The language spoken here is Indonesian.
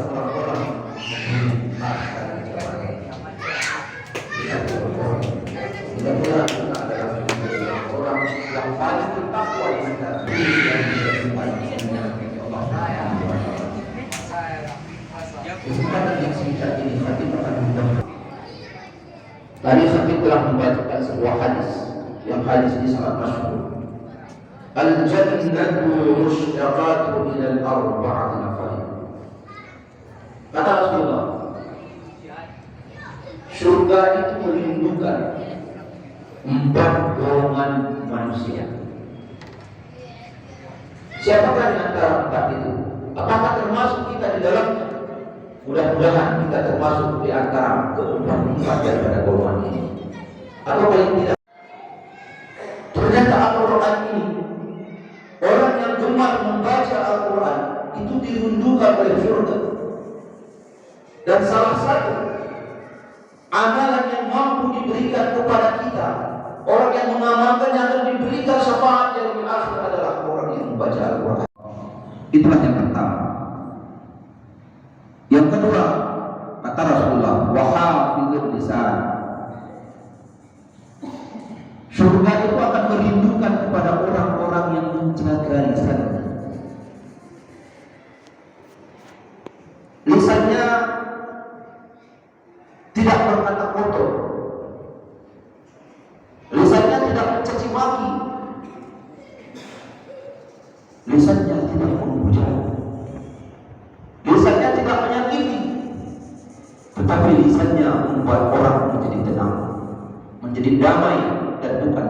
orang-orang memintakan jabatan. Mudah-mudahan kita adalah orang yang paling bertakwa di antara yang kesempatan yang singkat ini Khatib akan membaca. Tadi Khatib telah membacakan sebuah hadis yang hadis ini sangat masyhur. Al-jannatu mushtaqatu ila al-arba'ati nafar. Kata Rasulullah, surga itu merindukan 4 golongan manusia. Siapakah di antara 4 itu? Apakah termasuk kita di dalamnya? Mudah-mudahan kita termasuk di antara keempat daripada golongan ini. Atau paling tidak, ternyata Al-Quran ini, orang yang gemar membaca Al-Quran itu dirindukan oleh surga. Dan salah satu amalan yang mampu diberikan kepada kita, orang yang mengamalkannya akan diberikan syafaat yang akhir adalah orang yang membaca Al-Quran. Itulah yang pertama. Yang kedua, kata Rasulullah, wa hafizul lisan. Surga itu akan merindukan kepada orang-orang yang menjaga lisannya. Lisannya tidak berkata kotor, lisannya tidak mencaci maki, lisannya tidak menghujat, lisannya tidak menyakiti, tetapi lisannya membuat orang menjadi tenang, menjadi damai dan bukan